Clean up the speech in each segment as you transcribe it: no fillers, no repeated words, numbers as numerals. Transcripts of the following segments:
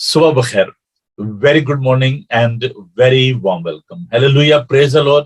Subah bakhair. Very good morning and very warm welcome. Hallelujah, praise the Lord.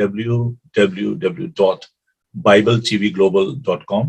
www.bibletvglobal.com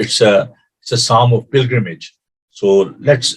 It's a psalm of pilgrimage. So let's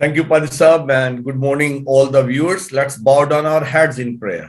Thank you, Padri Sahab, and good morning all the viewers. Let's bow down our heads in prayer.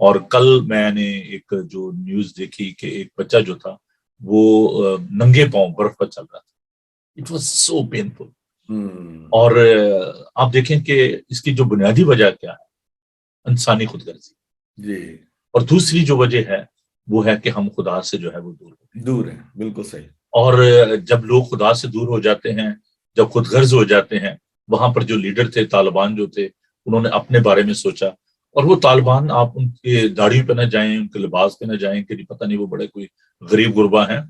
اور کل میں نے ایک جو news دیکھی کہ ایک بچہ جو تھا وہ ننگے پاؤں برف پر چل رہا تھا. It was so painful. اور آپ دیکھیں کہ اس کی جو بنیادی وجہ کیا ہے, انسانی خود غرضی. جی. اور دوسری جو وجہ ہے وہ ہے کہ ہم خدا سے جو ہے وہ دور ہیں. بالکل صحیح. اور جب لوگ خدا سے دور ہو جاتے ہیں, جب خود غرض ہو جاتے ہیں, وہاں پر جو لیڈر تھے, طالبان جو تھے, انہوں نے اپنے بارے میں سوچا. اور وہ طالبان, آپ ان کے داڑھیوں پہ نہ جائیں, ان کے لباس پہ نہ جائیں کہ پتہ نہیں وہ بڑے کوئی غریب غربا ہیں.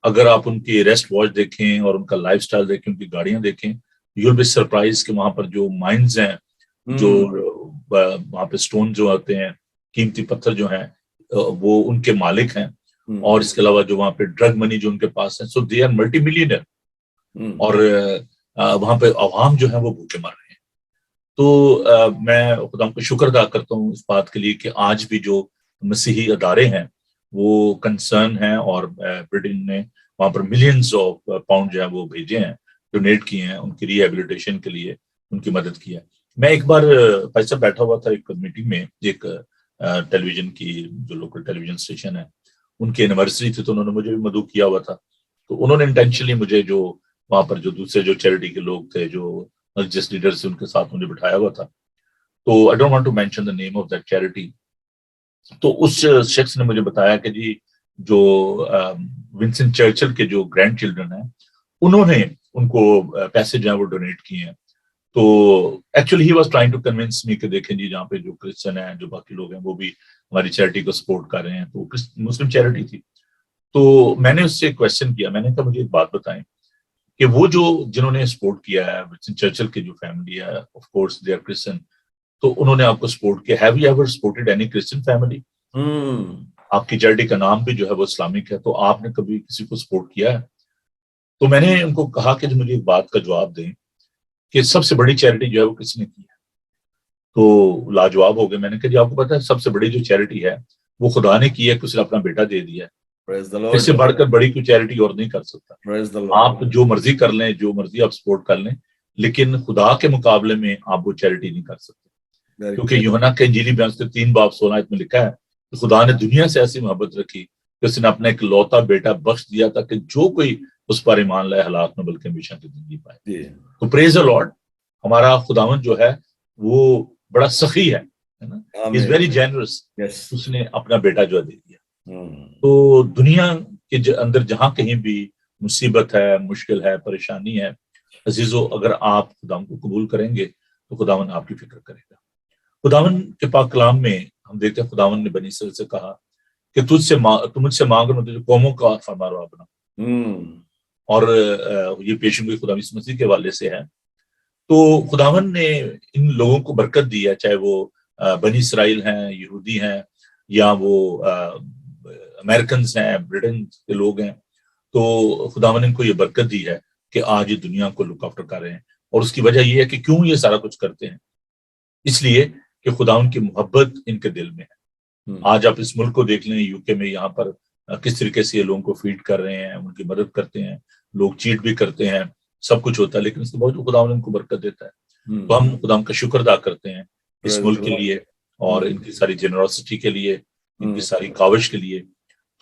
اگر آپ ان کی ریسٹ واچ دیکھیں اور ان کا لائف سٹائل دیکھیں, ان کی گاڑیاں دیکھیں, یو ول بی سرپرائز کہ وہاں پر جو مائنز ہیں, جو وہاں پہ سٹون جو آتے ہیں, قیمتی پتھر جو ہیں, وہ ان کے مالک ہیں. اور اس کے علاوہ جو وہاں پہ ڈرگ منی جو ان کے پاس ہے, سو دے آر ملٹی ملینئر. اور وہاں پہ عوام جو ہے وہ بھوکے مر رہے ہیں. تو میں خدا کو شکر ادا کرتا ہوں اس بات کے لیے کہ آج بھی جو مسیحی ادارے ہیں وہ کنسرن ہیں, اور برٹن نے وہاں پر ملینز آف پاؤنڈ جو ہے وہ بھیجے ہیں, ڈونیٹ کیے ہیں ان کی ری ہیبلیٹیشن کے لیے, ان کی مدد کی ہے. میں ایک بار پیسہ بیٹھا ہوا تھا ایک میٹنگ میں, ایک ٹیلی ویژن کی جو لوکل ٹیلی ویژن اسٹیشن ہے, ان کی اینیورسری تھی, تو انہوں نے مجھے بھی مدعو کیا ہوا تھا. تو انہوں نے انٹینشنلی مجھے جو وہاں پر جو دوسرے جو چیریٹی کے لوگ تھے, جو جس لیڈر سے, ان کے ساتھ مجھے بٹھایا ہوا تھا. تو I don't want to mention the name of that charity. تو اس شخص نے مجھے بتایا کہ جی جو ونسٹن چرچل کے جو گرینڈ چلڈرن ہیں, انہوں نے ان کو پیسے جو ہیں وہ ڈونیٹ کیے ہیں. تو actually he was trying to convince me کہ دیکھیں جی جہاں پہ جو کرسچن ہیں, جو باقی لوگ ہیں, وہ بھی ہماری چیریٹی کو سپورٹ کر رہے ہیں. تو مسلم چیریٹی تھی. تو میں نے اس سے کویشچن کیا, میں نے کہا مجھے ایک بات بتائیں کہ وہ جو جنہوں نے سپورٹ کیا ہے, ونسٹن چرچل کی جو فیملی ہے, of course they are Christian, تو انہوں نے آپ کو سپورٹ کیا. Have you ever supported any Christian family? آپ کی چیریٹی کا نام بھی جو ہے وہ اسلامک ہے, تو آپ نے کبھی کسی کو سپورٹ کیا ہے؟ تو میں نے ان کو کہا کہ مجھے ایک بات کا جواب دیں کہ سب سے بڑی چیریٹی جو ہے وہ کس نے کی ہے؟ تو لاجواب ہو گئے. میں نے کہا جی آپ کو پتا ہے سب سے بڑی جو چیریٹی ہے وہ خدا نے کی ہے, کہ اس نے اپنا بیٹا دے دیا ہے. اس سے بڑھ کر بڑی کوئی چیریٹی اور نہیں کر سکتا. آپ جو مرضی کر لیں, جو مرضی آپ سپورٹ کر لیں, لیکن خدا کے مقابلے میں آپ وہ چیریٹی نہیں کر سکتے. کیونکہ یوحنا کے انجیلی بیان کے 3:16 میں لکھا ہے کہ خدا نے دنیا سے ایسی محبت رکھی کہ اس نے اپنا ایک لوتا بیٹا بخش دیا تھا کہ جو کوئی اس پر ایمان لائے ہلاک نہ بلکہ ہمیشہ کی زندگی پائے. تو پریز دی لارڈ, ہمارا خداوند جو ہے وہ بڑا سخی ہے نا, از ویری جینرس. اس نے اپنا بیٹا جو دے دیا. تو دنیا کے اندر جہاں کہیں بھی مصیبت ہے, مشکل ہے, پریشانی ہے, عزیزو, اگر آپ خداوند کو قبول کریں گے تو خداوند آپ کی فکر کرے گا. خداوند کے پاک کلام میں ہم دیکھتے ہیں خداوند نے بنی اسرائیل سے کہا کہ تم مجھ سے مانگو میں تجھے قوموں کا فرمانروا بناؤں. اور یہ پیشن خدا یسوع مسیح کے حوالے سے ہے. تو خداوند نے ان لوگوں کو برکت دی ہے, چاہے وہ بنی اسرائیل ہیں, یہودی ہیں, یا وہ امریکنز ہیں, برٹن کے لوگ ہیں. تو خداوند نے ان کو یہ برکت دی ہے کہ آج یہ دنیا کو لک آفٹر کر رہے ہیں. اور اس کی وجہ یہ ہے کہ کیوں یہ سارا کچھ کرتے ہیں, اس لیے کہ خداوند کی محبت ان کے دل میں ہے. آج آپ اس ملک کو دیکھ لیں, یو کے میں, یہاں پر کس طریقے سے یہ لوگوں کو فیڈ کر رہے ہیں, ان کی مدد کرتے ہیں, لوگ چیٹ بھی کرتے ہیں, سب کچھ ہوتا ہے, لیکن اس کے باوجود خداوند ان کو برکت دیتا ہے. تو ہم خداوند کا شکر ادا کرتے ہیں اس ملک کے لیے, اور ان کی ساری جنراسٹی کے لیے, ان کی ساری کاوش کے لیے.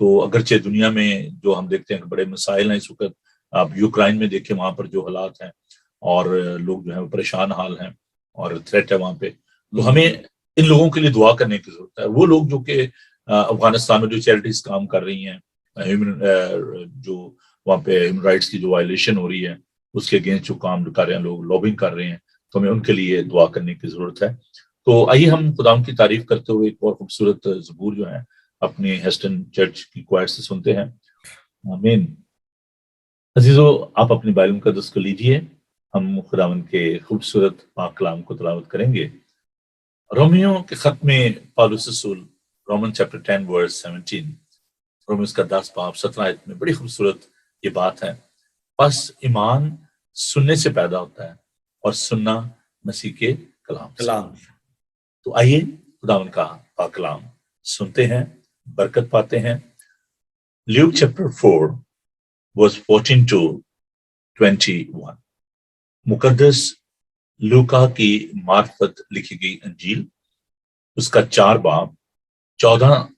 تو اگرچہ دنیا میں جو ہم دیکھتے ہیں کہ بڑے مسائل ہیں اس وقت, آپ یوکرائن میں دیکھیں وہاں پر جو حالات ہیں, اور لوگ جو ہیں پریشان حال ہیں, اور تھریٹ ہے وہاں پہ. تو ہمیں ان لوگوں کے لیے دعا کرنے کی ضرورت ہے. وہ لوگ جو کہ افغانستان میں جو چیریٹیز کام کر رہی ہیں, جو وہاں پہ ہیومن رائٹس کی جو وائلیشن ہو رہی ہے اس کے اگینسٹ جو کام کر رہے ہیں, لوگ لابنگ کر رہے ہیں, تو ہمیں ان کے لیے دعا کرنے کی ضرورت ہے. تو آئیے ہم خداوند کی تعریف کرتے ہوئے ایک اور خوبصورت زبور جو ہے اپنے ہیسٹن چرچ کی کوائر سے سنتے ہیں. آمین. عزیزو, آپ اپنی بائبل مقدس کو لیجئے, ہم خداوند کے خوبصورت پاک کلام کو تلاوت کریں گے. رومیو کے خط میں پالوس رسول, رومن چیپٹر 10 ورس 17, رومیوز کا 10 باب 17 آیت میں بڑی خوبصورت یہ بات ہے. بس ایمان سننے سے پیدا ہوتا ہے, اور سننا مسیح کے کلام سے. تو آئیے خداوند کا پاک کلام سنتے ہیں, برکت پاتے ہیں. لیوک چیپٹر 4 ورس 14 to 21, مقدس لوکا کی معرفت لکھی گئی انجیل, اس کا 4 باب 14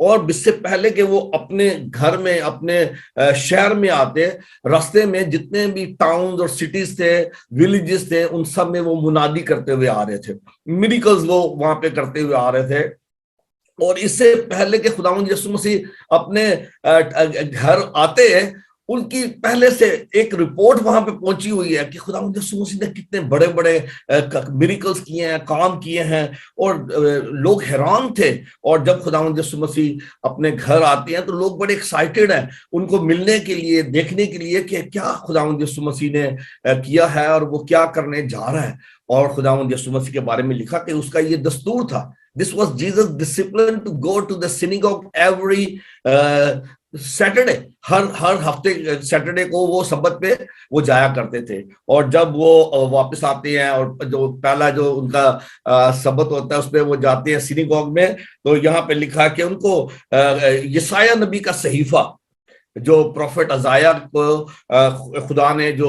اور اس سے پہلے کہ وہ اپنے گھر میں اپنے شہر میں آتے، راستے میں جتنے بھی ٹاؤنز اور سٹیز تھے، ولیجز تھے، ان سب میں وہ منادی کرتے ہوئے آ رہے تھے، میریکلز وہ وہاں پہ کرتے ہوئے آ رہے تھے۔ اور اس سے پہلے کہ خداوند یسوع مسیح اپنے گھر آتے ہیں، ان کی پہلے سے ایک رپورٹ وہاں پہ پہنچی ہوئی ہے کہ خداوند یسوع مسیح نے کتنے بڑے بڑے میریکلز کیے ہیں، کام کیے ہیں، اور لوگ حیران تھے۔ اور جب خداوند یسوع مسیح اپنے گھر آتے ہیں تو لوگ بڑے ایکسائٹیڈ ہیں ان کو ملنے کے لیے، دیکھنے کے لیے کہ کیا خداوند یسوع مسیح نے کیا ہے اور وہ کیا کرنے جا رہا ہے۔ اور خداوند یسوع مسیح کے بارے میں لکھا کہ اس کا یہ دستور تھا، This was Jesus' discipline to go to the synagogue every Saturday. ہر ہفتے سیٹرڈے کو وہ سبت پہ وہ جایا کرتے تھے، اور جب وہ واپس آتے ہیں اور جو پہلا جو ان کا سبت ہوتا ہے اس پہ وہ جاتے ہیں سینیگوگ میں، تو یہاں پہ لکھا کہ ان کو یسایہ نبی کا صحیفہ، جو پروفٹ عزائیہ کو خدا نے جو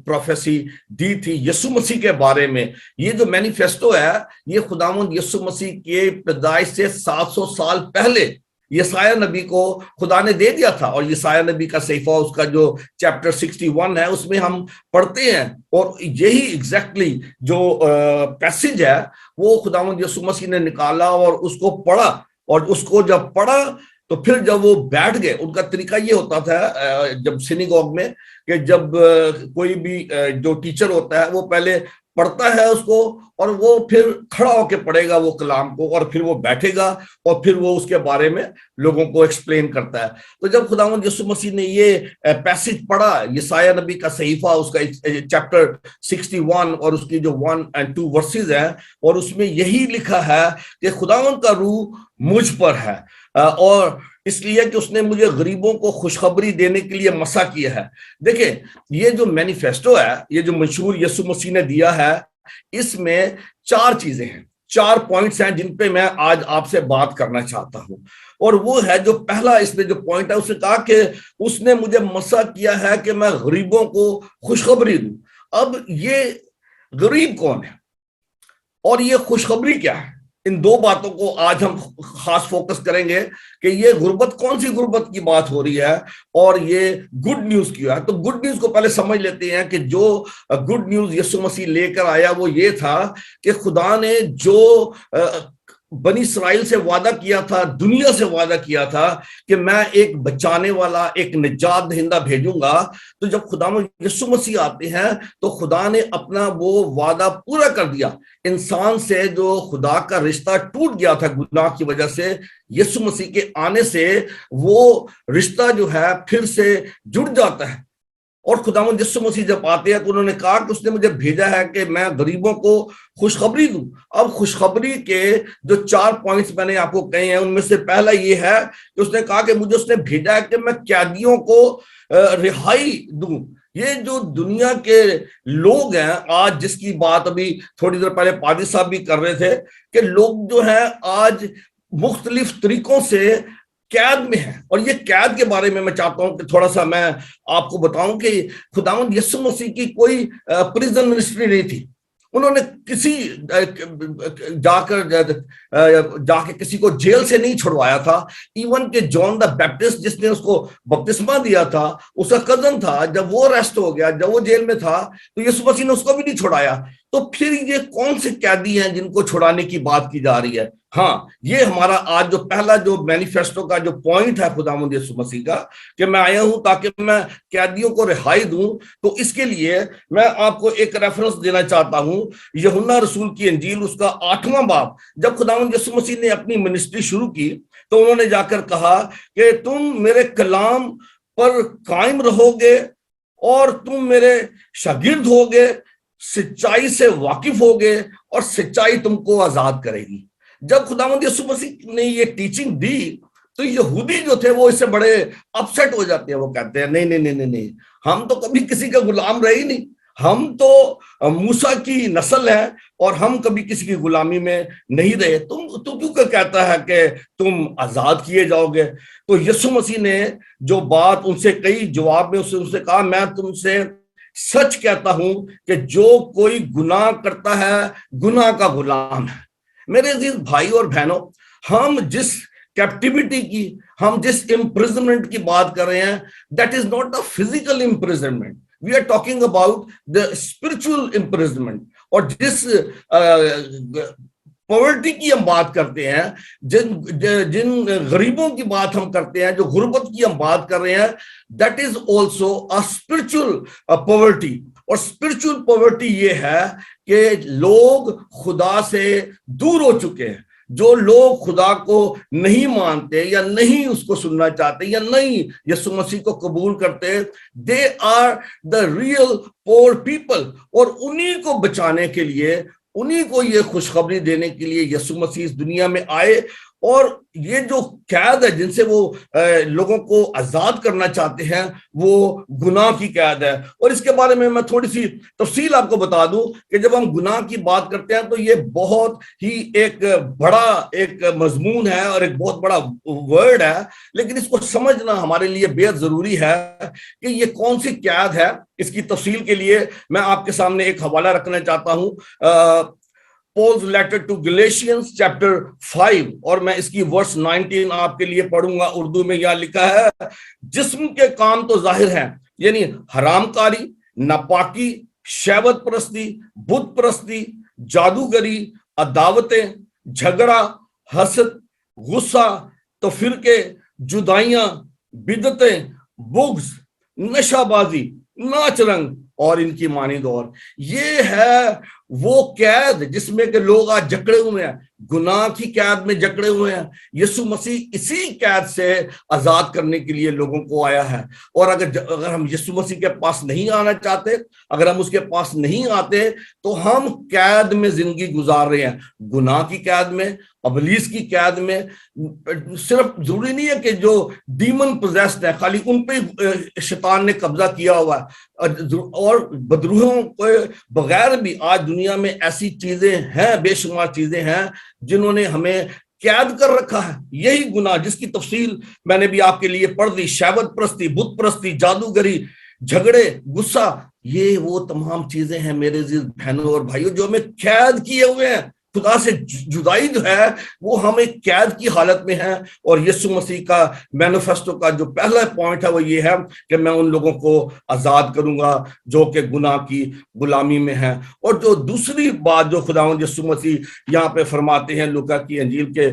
پروفیسی دی تھی یسوع مسیح کے بارے میں، یہ جو مینیفیسٹو ہے یہ خداوند یسوع مسیح کے پیدائش سے 700 سال پہلے یسایہ نبی کو خدا نے دے دیا تھا۔ اور یسایہ نبی کا صحیفہ اس کا جو چیپٹر 61 ہے اس میں ہم پڑھتے ہیں، اور یہی ایگزیکٹلی جو پیسیج ہے وہ خداوند یسوع مسیح نے نکالا اور اس کو پڑھا، اور اس کو جب پڑھا تو پھر جب وہ بیٹھ گئے، ان کا طریقہ یہ ہوتا تھا جب سینیگوگ میں کہ جب کوئی بھی جو ٹیچر ہوتا ہے وہ پہلے پڑھتا ہے اس کو، اور وہ پھر کھڑا ہو کے پڑھے گا وہ کلام کو، اور پھر وہ بیٹھے گا اور پھر وہ اس کے بارے میں لوگوں کو ایکسپلین کرتا ہے۔ تو جب خداوند یسوع مسیح نے یہ پیسج پڑھا، یسایہ نبی کا صحیفہ اس کا چیپٹر 61 اور اس کی جو 1 اور 2 ورسز ہیں، اور اس میں یہی لکھا ہے کہ خداوند کا روح مجھ پر ہے، اور اس لیے کہ اس نے مجھے غریبوں کو خوشخبری دینے کے لیے مسا کیا ہے۔ دیکھیں یہ جو مینیفیسٹو ہے، یہ جو منشور یسوع مسیح نے دیا ہے، اس میں 4 چیزیں ہیں، 4 پوائنٹس ہیں جن پہ میں آج آپ سے بات کرنا چاہتا ہوں۔ اور وہ ہے جو پہلا اس میں جو پوائنٹ ہے، اس نے کہا کہ اس نے مجھے مسا کیا ہے کہ میں غریبوں کو خوشخبری دوں۔ اب یہ غریب کون ہے اور یہ خوشخبری کیا ہے؟ ان 2 باتوں کو آج ہم خاص فوکس کریں گے کہ یہ غربت کون سی غربت کی بات ہو رہی ہے اور یہ گڈ نیوز کیا ہے۔ تو گڈ نیوز کو پہلے سمجھ لیتے ہیں کہ جو گڈ نیوز یسوع مسیح لے کر آیا وہ یہ تھا کہ خدا نے جو بنی اسرائیل سے وعدہ کیا تھا، دنیا سے وعدہ کیا تھا کہ میں ایک بچانے والا، ایک نجات دہندہ بھیجوں گا، تو جب خداوند یسوع مسیح آتے ہیں تو خدا نے اپنا وہ وعدہ پورا کر دیا۔ انسان سے جو خدا کا رشتہ ٹوٹ گیا تھا گناہ کی وجہ سے، یسوع مسیح کے آنے سے وہ رشتہ جو ہے پھر سے جڑ جاتا ہے۔ اور خداوند یسوع مسیح جب آتے ہیں تو انہوں نے کہا کہ اس نے مجھے بھیجا ہے کہ میں غریبوں کو خوشخبری دوں۔ اب خوشخبری کے جو 4 پوائنٹس میں نے آپ کو کہے ہیں، ان میں سے پہلا یہ ہے کہ اس نے کہا کہ مجھے اس نے بھیجا ہے کہ میں قیدیوں کو رہائی دوں۔ یہ جو دنیا کے لوگ ہیں آج، جس کی بات ابھی تھوڑی دیر پہلے پادری صاحب بھی کر رہے تھے، کہ لوگ جو ہیں آج مختلف طریقوں سے قید میں ہے۔ اور یہ قید کے بارے میں چاہتا ہوں کہ تھوڑا سا میں آپ کو بتاؤں کہ خداوند یسوع مسیح کی کوئی پریزن منسٹری نہیں تھی۔ انہوں نے کسی جا کے کسی کو جیل سے نہیں چھڑوایا تھا۔ ایون کہ جان دا بیپٹسٹ جس نے اس کو بپتسمہ دیا تھا، اس کا کزن تھا، جب وہ ریسٹ ہو گیا، جب وہ جیل میں تھا، تو یسوع مسیح نے اس کو بھی نہیں چھڑایا۔ تو پھر یہ کون سے قیدی ہیں جن کو چھڑانے کی بات کی جا رہی ہے؟ ہاں، یہ ہمارا آج جو پہلا جو مینیفیسٹو کا جو پوائنٹ ہے خداوند یسوع مسیح کا، کہ میں آیا ہوں تاکہ میں قیدیوں کو رہائی دوں۔ تو اس کے لیے میں آپ کو ایک ریفرنس دینا چاہتا ہوں، یوحنا رسول کی انجیل اس کا 8واں باب۔ جب خداوند یسوع مسیح نے اپنی منسٹری شروع کی تو انہوں نے جا کر کہا کہ تم میرے کلام پر قائم رہو گے اور تم میرے شاگرد ہوگے، سچائی سے واقف ہوگے اور سچائی تم کو آزاد کرے گی۔ جب خداوند یسوع مسیح نے یہ ٹیچنگ دی تو یہودی جو تھے وہ اس سے بڑے اپسیٹ ہو جاتے ہیں۔ وہ کہتے ہیں نہیں نہیں نہیں نہیں، ہم تو کبھی کسی کا غلام رہے ہی نہیں، ہم تو موسیٰ کی نسل ہے اور ہم کبھی کسی کی غلامی میں نہیں رہے، تو کیوں کہتا ہے کہ تم آزاد کیے جاؤ گے؟ تو یسوع مسیح نے جو بات ان سے کہی، جواب میں ان سے کہا میں تم سے سچ کہتا ہوں کہ جو کوئی گناہ کرتا ہے گناہ کا غلام ہے۔ میرے عزیز بھائی اور بہنوں، ہم جس کیپٹیوٹی کی، ہم جس امپریزنمنٹ کی بات کر رہے ہیں that is not a physical imprisonment, we are talking about the spiritual imprisonment. اور جس پاورٹی کی ہم بات کرتے ہیں، جن غریبوں کی بات ہم کرتے ہیں، جو غربت کی ہم بات کر رہے ہیں، that is also a spiritual poverty. اور اسپرچل پاورٹی یہ ہے کہ لوگ خدا سے دور ہو چکے ہیں. جو لوگ خدا کو نہیں مانتے یا نہیں اس کو سننا چاہتے یا نہیں یسوع مسیح کو قبول کرتے، they are the real poor people. اور انہی کو بچانے کے لیے، انہی کو یہ خوشخبری دینے کے لیے یسوع مسیح اس دنیا میں آئے. اور یہ جو قید ہے جن سے وہ لوگوں کو آزاد کرنا چاہتے ہیں، وہ گناہ کی قید ہے. اور اس کے بارے میں تھوڑی سی تفصیل آپ کو بتا دوں کہ جب ہم گناہ کی بات کرتے ہیں تو یہ بہت ہی ایک بڑا ایک مضمون ہے اور ایک بہت بڑا ورڈ ہے، لیکن اس کو سمجھنا ہمارے لیے بہت ضروری ہے کہ یہ کون سی قید ہے. اس کی تفصیل کے لیے میں آپ کے سامنے ایک حوالہ رکھنا چاہتا ہوں، Paul's letter to Galatians chapter 5، اور میں اس کی verse 19 آپ کے لیے پڑھوں گا. اردو میں یہاں لکھا ہے، جسم کے کام تو ظاہر ہیں، یعنی حرام کاری، ناپاکی، شہوت پرستی، بت پرستی، جادوگری، عداوتیں، جھگڑا، حسد، غصہ، تفرقے، جدائیاں، بدعتیں، بغض، نشہ بازی، ناچ رنگ اور ان کی مانند اور. یہ ہے وہ قید جس میں کہ لوگ آج جکڑے ہوئے ہیں، گناہ کی قید میں جکڑے ہوئے ہیں. یسوع مسیح اسی قید سے آزاد کرنے کے لیے لوگوں کو آیا ہے. اور اگر ہم یسوع مسیح کے پاس نہیں آنا چاہتے، اگر ہم اس کے پاس نہیں آتے، تو ہم قید میں زندگی گزار رہے ہیں، گناہ کی قید میں، ابلیس کی قید میں. صرف ضروری نہیں ہے کہ جو ڈیمن پوزیسڈ ہے خالی ان پہ شیطان نے قبضہ کیا ہوا ہے، اور بدروحوں کے بغیر بھی آج دنیا میں ایسی چیزیں ہیں، بے شمار چیزیں ہیں جنہوں نے ہمیں قید کر رکھا ہے. یہی گناہ جس کی تفصیل میں نے بھی آپ کے لیے پڑھ دی، شہوت پرستی، بت پرستی، جادوگری، جھگڑے، غصہ، یہ وہ تمام چیزیں ہیں میرے عزیز بہنوں اور بھائیوں جو ہمیں قید کیے ہوئے ہیں. خدا سے جدائی جو ہے وہ ہم ایک قید کی حالت میں ہیں. اور یسوع مسیح کا مینیفیسٹو کا جو پہلا پوائنٹ ہے وہ یہ ہے کہ میں ان لوگوں کو آزاد کروں گا جو کہ گناہ کی غلامی میں ہیں. اور جو دوسری بات جو خداوند یسوع مسیح یہاں پہ فرماتے ہیں لوکا کی انجیل کے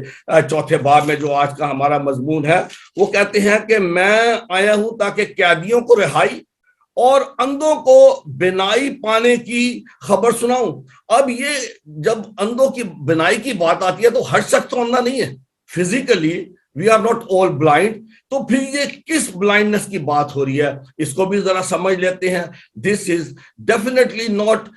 4 باب میں، جو آج کا ہمارا مضمون ہے، وہ کہتے ہیں کہ میں آیا ہوں تاکہ قیدیوں کو رہائی اور اندھوں کو بینائی پانے کی خبر سناؤں. اب یہ جب اندھوں کی بینائی کی بات آتی ہے تو ہر شخص تو اندھا نہیں ہے، physically we are not all blind. تو پھر یہ کس بلائنڈنس کی بات ہو رہی ہے، اس کو بھی ذرا سمجھ لیتے ہیں. This is definitely not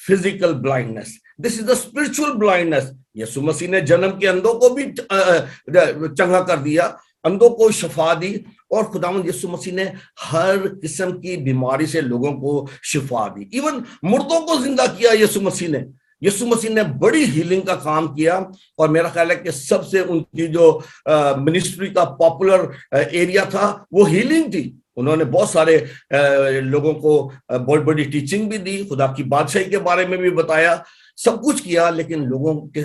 physical blindness, this is the spiritual blindness. یسوع مسیح نے جنم کے اندھوں کو بھی چنگا کر دیا، اندھوں کو شفا دی، اور خداوند یسوع مسیح نے ہر قسم کی بیماری سے لوگوں کو شفا دی. ایون مردوں کو زندہ کیا یسوع مسیح نے. یسوع مسیح نے بڑی ہیلنگ کا کام کیا، اور میرا خیال ہے کہ سب سے ان کی جو منسٹری کا پاپولر ایریا تھا وہ ہیلنگ تھی. انہوں نے بہت سارے لوگوں کو بہت بڑی ٹیچنگ بھی دی، خدا کی بادشاہی کے بارے میں بھی بتایا، سب کچھ کیا. لیکن لوگوں کے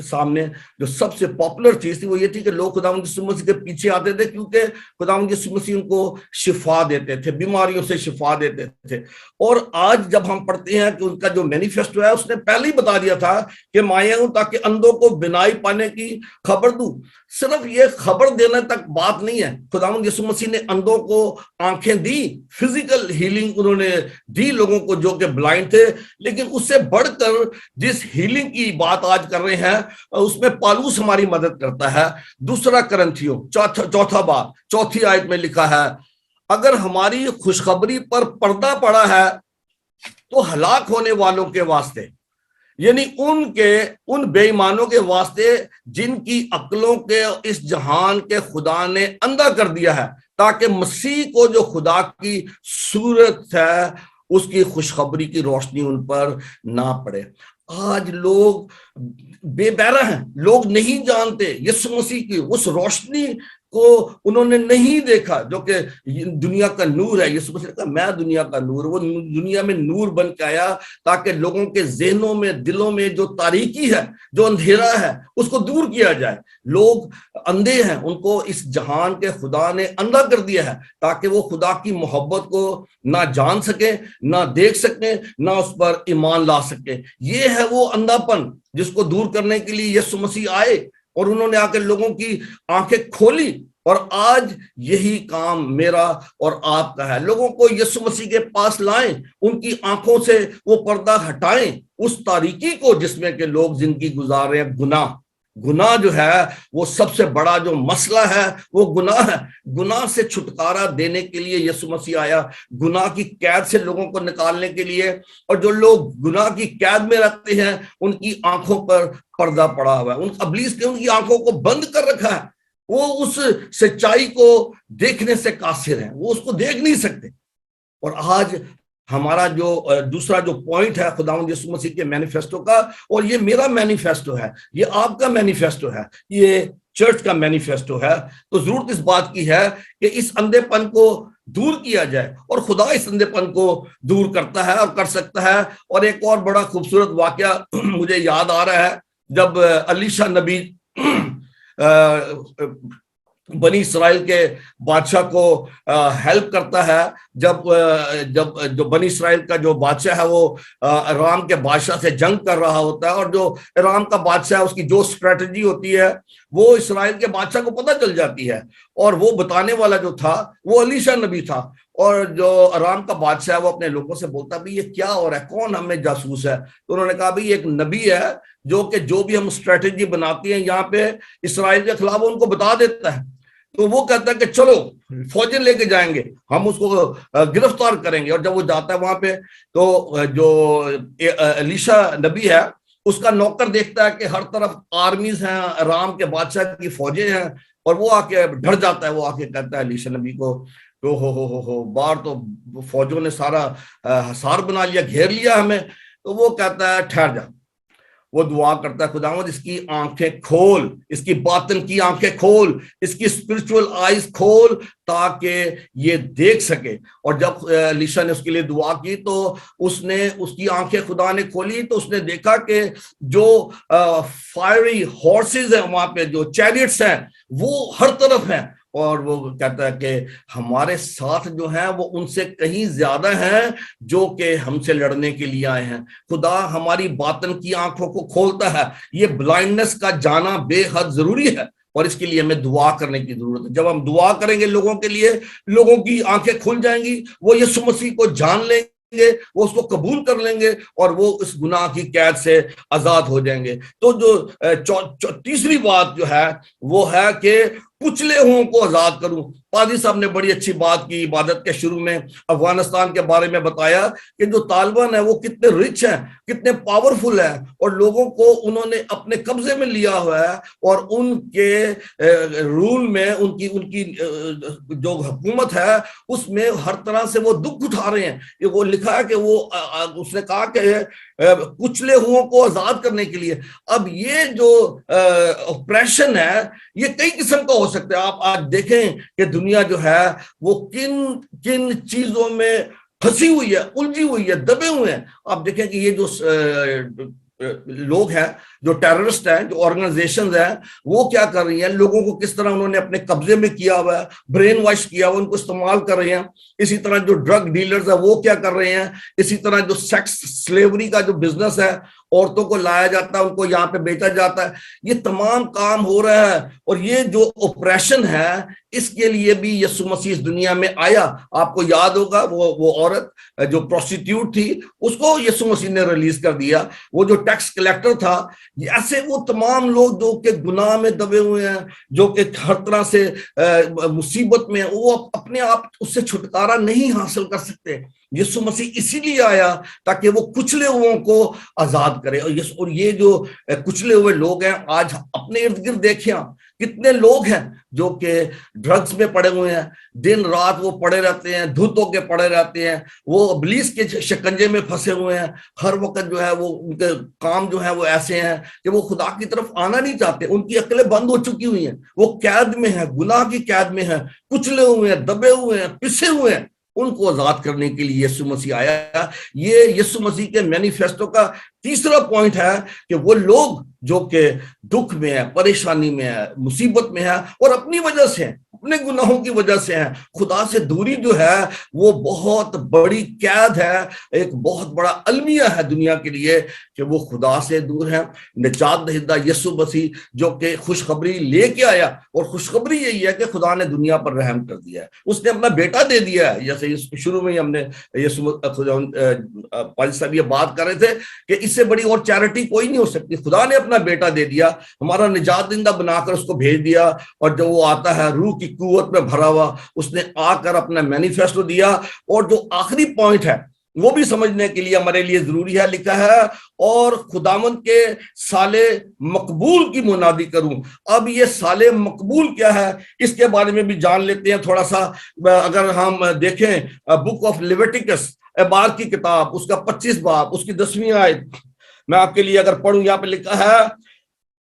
سامنے جو سب سے پاپولر چیز تھی وہ یہ تھی کہ لوگ خداوند یسوع مسیح کے پیچھے آتے تھے، کیونکہ خداوند یسوع مسیح ان کو شفا دیتے تھے، بیماریوں سے شفا دیتے تھے. اور آج جب ہم پڑھتے ہیں کہ ان کا جو مینیفیسٹو ہے اس نے پہلے ہی بتا دیا تھا کہ میں آیا ہوں تاکہ اندھوں کو بینائی پانے کی خبر دوں. صرف یہ خبر دینے تک بات نہیں ہے، خداوند یسوع مسیح نے اندھوں کو آنکھیں دی، فزیکل ہیلنگ انہوں نے دی لوگوں کو جو کہ بلائنڈ تھے. لیکن اس سے بڑھ کر جس ہیلنگ کی بات آج کر رہے ہیں اس میں پالوس ہماری مدد کرتا ہے. 2 کرنتھیوں 4 باب 4 آیت میں لکھا ہے، اگر ہماری خوشخبری پر پردہ پڑا ہے تو ہلاک ہونے والوں کے واسطے، یعنی ان بے ایمانوں کے واسطے جن کی عقلوں کے اس جہان کے خدا نے اندھا کر دیا ہے، تاکہ مسیح کو جو خدا کی صورت ہے اس کی خوشخبری کی روشنی ان پر نہ پڑے. آج لوگ بے بہرہ ہیں، لوگ نہیں جانتے یسوع مسیح کی اس روشنی کو انہوں نے نہیں دیکھا جو کہ دنیا کا نور ہے. یسوع مسیح نے کہا میں دنیا کا نور. وہ دنیا میں نور بن کے آیا تاکہ لوگوں کے ذہنوں میں, دلوں میں جو تاریکی ہے, جو اندھیرا ہے, اس کو دور کیا جائے. لوگ اندھے ہیں, ان کو اس جہان کے خدا نے اندھا کر دیا ہے تاکہ وہ خدا کی محبت کو نہ جان سکیں, نہ دیکھ سکیں, نہ اس پر ایمان لا سکیں. یہ ہے وہ اندھا پن جس کو دور کرنے کے لیے یسوع مسیح آئے اور انہوں نے آ کے لوگوں کی آنکھیں کھولی. اور آج یہی کام میرا اور آپ کا ہے. لوگوں کو یسوع مسیح کے پاس لائیں, ان کی آنکھوں سے وہ پردہ ہٹائیں, اس تاریکی کو جس میں کہ لوگ زندگی گزار رہے ہیں. گناہ جو ہے وہ سب سے بڑا جو مسئلہ ہے وہ گناہ ہے. گناہ سے چھٹکارا دینے کے لیے یسوع مسیح آیا, گناہ کی قید سے لوگوں کو نکالنے کے لیے. اور جو لوگ گناہ کی قید میں رہتے ہیں ان کی آنکھوں پر پردہ پڑا ہوا ہے. ابلیس نے ان کی آنکھوں کو بند کر رکھا ہے. وہ اس سچائی کو دیکھنے سے قاصر ہیں, وہ اس کو دیکھ نہیں سکتے. اور آج ہمارا جو دوسرا جو پوائنٹ ہے خداوند یسوع مسیح کے مینیفیسٹو کا, اور یہ میرا مینیفیسٹو ہے, یہ آپ کا مینیفیسٹو ہے, یہ چرچ کا مینیفیسٹو ہے. تو ضرورت اس بات کی ہے کہ اس اندھے پن کو دور کیا جائے, اور خدا اس اندھے پن کو دور کرتا ہے اور کر سکتا ہے. اور ایک اور بڑا خوبصورت واقعہ مجھے یاد آ رہا ہے, جب الیشا نبی بنی اسرائیل کے بادشاہ کو ہیلپ کرتا ہے, جب جو بنی اسرائیل کا جو بادشاہ ہے وہ ارام کے بادشاہ سے جنگ کر رہا ہوتا ہے, اور جو ارام کا بادشاہ ہے اس کی جو اسٹریٹجی ہوتی ہے وہ اسرائیل کے بادشاہ کو پتہ چل جاتی ہے. اور وہ بتانے والا جو تھا وہ الیشا نبی تھا. اور جو ارام کا بادشاہ ہے وہ اپنے لوگوں سے بولتا بھی یہ کیا ہو رہا ہے, کون ہمیں جاسوس ہے؟ تو انہوں نے کہا بھی ایک نبی ہے جو بھی ہم اسٹریٹجی بناتی ہیں یہاں پہ اسرائیل کے خلاف ان کو بتا دیتا ہے. تو وہ کہتا ہے کہ چلو فوجیں لے کے جائیں گے, ہم اس کو گرفتار کریں گے. اور جب وہ جاتا ہے وہاں پہ تو جو الیشا نبی ہے اس کا نوکر دیکھتا ہے کہ ہر طرف آرمیز ہیں, ارام کے بادشاہ کی فوجیں ہیں, اور وہ آ کے ڈر جاتا ہے. وہ آ کے کہتا ہے الیشا نبی کو تو ہو باہر تو فوجوں نے سارا حصار بنا لیا, گھیر لیا ہمیں. تو وہ کہتا ہے ٹھہر جا. وہ دعا کرتا ہے خداوند اس کی آنکھیں کھول, اس کی باطن کی آنکھیں کھول, اس کی اسپرچول آئیز کھول تاکہ یہ دیکھ سکے. اور جب الیشا نے اس کے لیے دعا کی تو اس کی آنکھیں خدا نے کھولی, تو اس نے دیکھا کہ جو فائری ہارسز ہیں وہاں پہ, جو چیریٹس ہیں وہ ہر طرف ہیں. اور وہ کہتا ہے کہ ہمارے ساتھ جو ہیں وہ ان سے کہیں زیادہ ہیں جو کہ ہم سے لڑنے کے لیے آئے ہیں. خدا ہماری باطن کی آنکھوں کو کھولتا ہے. یہ بلائنڈنس کا جانا بے حد ضروری ہے, اور اس کے لیے ہمیں دعا کرنے کی ضرورت ہے. جب ہم دعا کریں گے لوگوں کے لیے, لوگوں کی آنکھیں کھل جائیں گی, وہ یسوع مسیح کو جان لیں گے, وہ اس کو قبول کر لیں گے, اور وہ اس گناہ کی قید سے آزاد ہو جائیں گے. تو جو تیسری بات جو ہے وہ ہے کہ کچلے ہوں کو آزاد کروں. پادری صاحب نے بڑی اچھی بات کی عبادت کے شروع میں, افغانستان کے بارے میں بتایا کہ جو طالبان ہیں وہ کتنے رچ ہیں, کتنے پاورفل ہیں, اور لوگوں کو انہوں نے اپنے قبضے میں لیا ہوا ہے, اور ان کے رول میں ان کی جو حکومت ہے اس میں ہر طرح سے وہ دکھ اٹھا رہے ہیں. وہ لکھا ہے کہ وہ اس نے کہا کہ کچلے ہوں کو آزاد کرنے کے لیے. اب یہ جو اپریشن ہے یہ کئی قسم کا ہو سکتا ہے. آپ آج دیکھیں کہ دنیا جو ہے وہ کن چیزوں میں پھنسی ہوئی ہے, الجھی ہوئی ہے, دبے ہوئے ہیں. آپ دیکھیں کہ یہ جو لوگ ہیں, جو ٹیررسٹ ہیں, جو آرگنائزیشنز ہیں, وہ کیا کر رہی ہیں, لوگوں کو کس طرح انہوں نے اپنے قبضے میں کیا ہوا ہے, برین واش کیا ہوا, ان کو استعمال کر رہے ہیں. اسی طرح جو ڈرگ ڈیلرز ہیں وہ کیا کر رہے ہیں, اسی طرح جو سیکس سلیوری کا جو بزنس ہے, عورتوں کو لایا جاتا ہے, ان کو یہاں پہ بیچا جاتا ہے, یہ تمام کام ہو رہا ہے. اور یہ جو اوپریشن ہے اس کے لیے بھی یسوع مسیح اس دنیا میں آیا. آپ کو یاد ہوگا وہ عورت جو پروسٹیٹیوٹ تھی, اس کو یسوع مسیح نے ریلیز کر دیا. وہ جو ٹیکس کلیکٹر تھا, ایسے وہ تمام لوگ جو کہ گناہ میں دبے ہوئے ہیں, جو کہ ہر طرح سے مصیبت میں, وہ اپنے آپ اس سے چھٹکارا نہیں حاصل کر سکتے. یسوع مسیح اسی لیے آیا تاکہ وہ کچلے ہوئوں کو آزاد کرے. اور یہ جو کچلے ہوئے لوگ ہیں آج اپنے ارد گرد دیکھیں کتنے لوگ ہیں جو کہ ڈرگز میں پڑے ہوئے ہیں, دن رات وہ پڑے رہتے ہیں, دھت ہو کے پڑے رہتے ہیں, وہ ابلیس کے شکنجے میں پھنسے ہوئے ہیں, ہر وقت جو ہے وہ ان کے کام جو ہے وہ ایسے ہیں کہ وہ خدا کی طرف آنا نہیں چاہتے, ان کی عقلیں بند ہو چکی ہوئی ہیں, وہ قید میں ہیں, گناہ کی قید میں ہیں, کچلے ہوئے ہیں, دبے ہوئے ہیں, پسے ہوئے ہیں. ان کو آزاد کرنے کے لیے یسوع مسیح آیا. یہ یسوع مسیح کے مینیفیسٹو کا تیسرا پوائنٹ ہے کہ وہ لوگ جو کہ دکھ میں ہے, پریشانی میں ہے, مصیبت میں ہے اور اپنی وجہ سے ہیں, اپنے گناہوں کی وجہ سے ہیں, خدا سے دوری جو ہے وہ بہت بڑی قید ہے, ایک بہت بڑا المیہ ہے دنیا کے لیے کہ وہ خدا سے دور ہیں. نجات دہندہ یسوع مسیح جو کہ خوشخبری لے کے آیا, اور خوشخبری یہی ہے کہ خدا نے دنیا پر رحم کر دیا ہے, اس نے اپنا بیٹا دے دیا ہے. جیسے شروع میں ہی ہم نے پاجی صاحب یہ بات کر رہے تھے کہ اس سے بڑی اور چیریٹی کوئی نہیں ہو سکتی. خدا نے اپنا بیٹا دے دیا, ہمارا نجات دہندہ بنا کر اس کو بھیج دیا, اور جب وہ آتا ہے روح کی قوت میں بھرا ہوا, اس نے آ کر اپنا مینیفیسٹو دیا. اور جو آخری پوائنٹ ہے وہ بھی سمجھنے کے لیے ہمارے لیے ضروری ہے, لکھا ہے اور خداوند کے سال مقبول کی منادی کروں. اب یہ سال مقبول کیا ہے اس کے بارے میں بھی جان لیتے ہیں تھوڑا سا. اگر ہم دیکھیں بک آف لیویٹیکس, اعمال کی کتاب, اس کا 25 باب, اس کی 10ویں آیت میں آپ کے لیے اگر پڑھوں, یہاں پہ لکھا ہے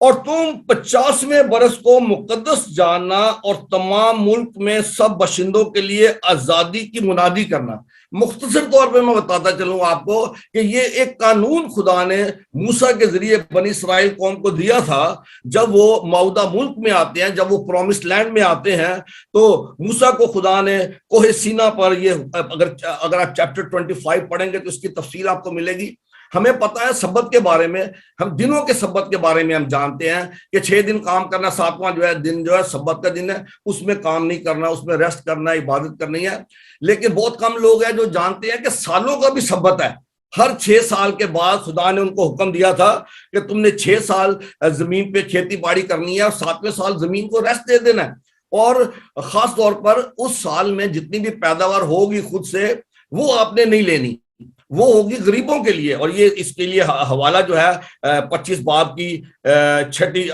اور تم 50ویں برس کو مقدس جاننا اور تمام ملک میں سب باشندوں کے لیے آزادی کی منادی کرنا. مختصر طور پہ میں بتاتا چلوں آپ کو کہ یہ ایک قانون خدا نے موسیٰ کے ذریعے بنی اسرائیل قوم کو دیا تھا. جب وہ موعودہ ملک میں آتے ہیں, جب وہ پرومس لینڈ میں آتے ہیں, تو موسیٰ کو خدا نے کوہ سینا پر, یہ اگر آپ چیپٹر 25 پڑھیں گے تو اس کی تفصیل آپ کو ملے گی. ہمیں پتا ہے سبت کے بارے میں, ہم دنوں کے سبت کے بارے میں ہم جانتے ہیں کہ 6 دن کام کرنا, 7واں جو ہے دن جو ہے سبت کا دن ہے, اس میں کام نہیں کرنا, اس میں ریسٹ کرنا, عبادت کرنی ہے. لیکن بہت کم لوگ ہیں جو جانتے ہیں کہ سالوں کا بھی سبت ہے. ہر 6 سال کے بعد خدا نے ان کو حکم دیا تھا کہ تم نے 6 سال زمین پہ کھیتی باڑی کرنی ہے, اور 7ویں سال زمین کو ریسٹ دے دینا ہے. اور خاص طور پر اس سال میں جتنی بھی پیداوار ہوگی خود سے, وہ آپ نے نہیں لینی, وہ ہوگی غریبوں کے لیے. اور یہ اس کے لیے حوالہ جو ہے 25 باب کی 6